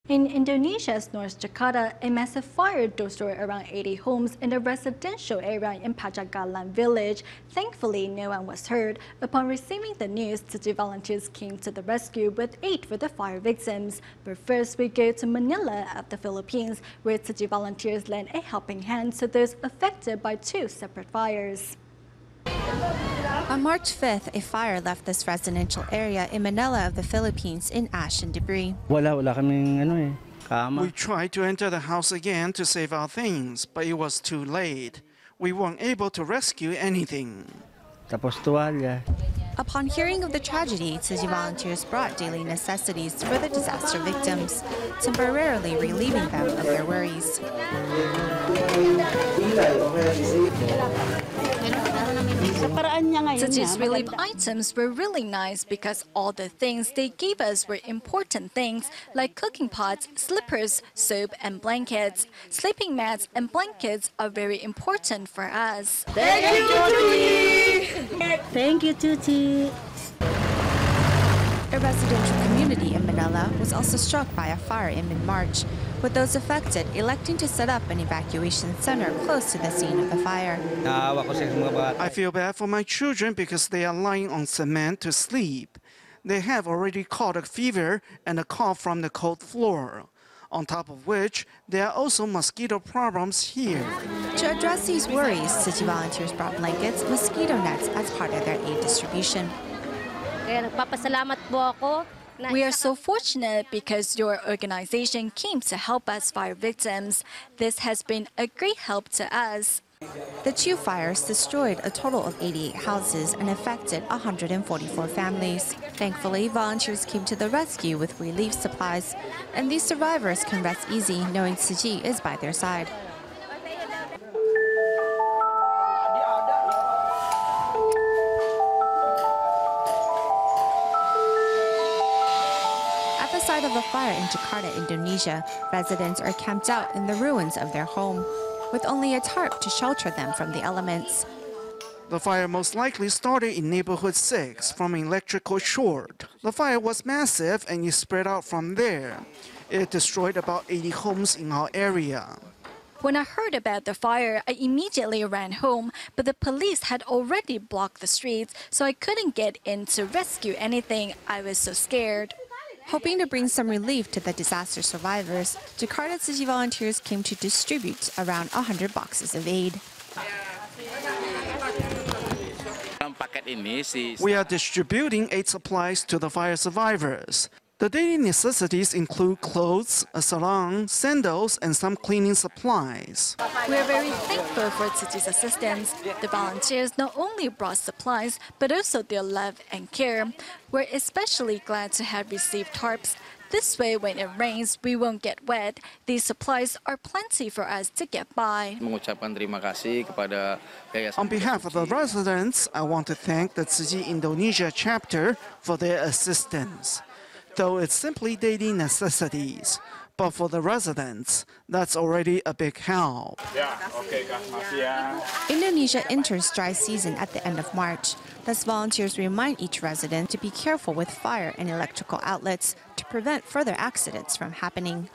In Indonesia's North Jakarta, a massive fire destroyed around 80 homes in a residential area in Pajagalan village. Thankfully, no one was hurt. Upon receiving the news, City volunteers came to the rescue with aid for the fire victims. But first, we go to Manila at the Philippines, where City volunteers lend a helping hand to those affected by two separate fires. On March 5th, a fire left this residential area in Manila of the Philippines in ash and debris. We tried to enter the house again to save our things, but it was too late. We weren't able to rescue anything. Upon hearing of the tragedy, City volunteers brought daily necessities for the disaster victims, temporarily relieving them of their worries. City's relief items were really nice because all the things they gave us were important things like cooking pots, slippers, soap, and blankets. Sleeping mats and blankets are very important for us. Thank you, Tuti! Thank you, Tuti! A residential community in Manila was also struck by a fire in mid-March, with those affected electing to set up an evacuation center close to the scene of the fire. I feel bad for my children because they are lying on cement to sleep. They have already caught a fever and a cough from the cold floor. On top of which, there are also mosquito problems here. To address these worries, City volunteers brought blankets, mosquito nets as part of their aid distribution. We are so fortunate because your organization came to help us fire victims. This has been a great help to us. The two fires destroyed a total of 88 houses and affected 144 families. Thankfully, volunteers came to the rescue with relief supplies, and these survivors can rest easy knowing Tzu is by their side. At the site of a fire in Jakarta, Indonesia, residents are camped out in the ruins of their home, with only a tarp to shelter them from the elements. The fire most likely started in neighborhood 6 from an electrical short. The fire was massive and it spread out from there. It destroyed about 80 homes in our area. When I heard about the fire, I immediately ran home, but the police had already blocked the streets, so I couldn't get in to rescue anything. I was so scared. Hoping to bring some relief to the disaster survivors, Jakarta City volunteers came to distribute around 100 boxes of aid. We are distributing aid supplies to the fire survivors. The daily necessities include clothes, a sarong, sandals, and some cleaning supplies. We are very thankful for Tsuji's assistance. The volunteers not only brought supplies, but also their love and care. We're especially glad to have received tarps. This way, when it rains, we won't get wet. These supplies are plenty for us to get by. On behalf of the residents, I want to thank the Tsuji Indonesia chapter for their assistance. Though it's simply daily necessities, but for the residents, that's already a big help. Indonesia enters dry season at the end of March. Thus, volunteers remind each resident to be careful with fire and electrical outlets to prevent further accidents from happening.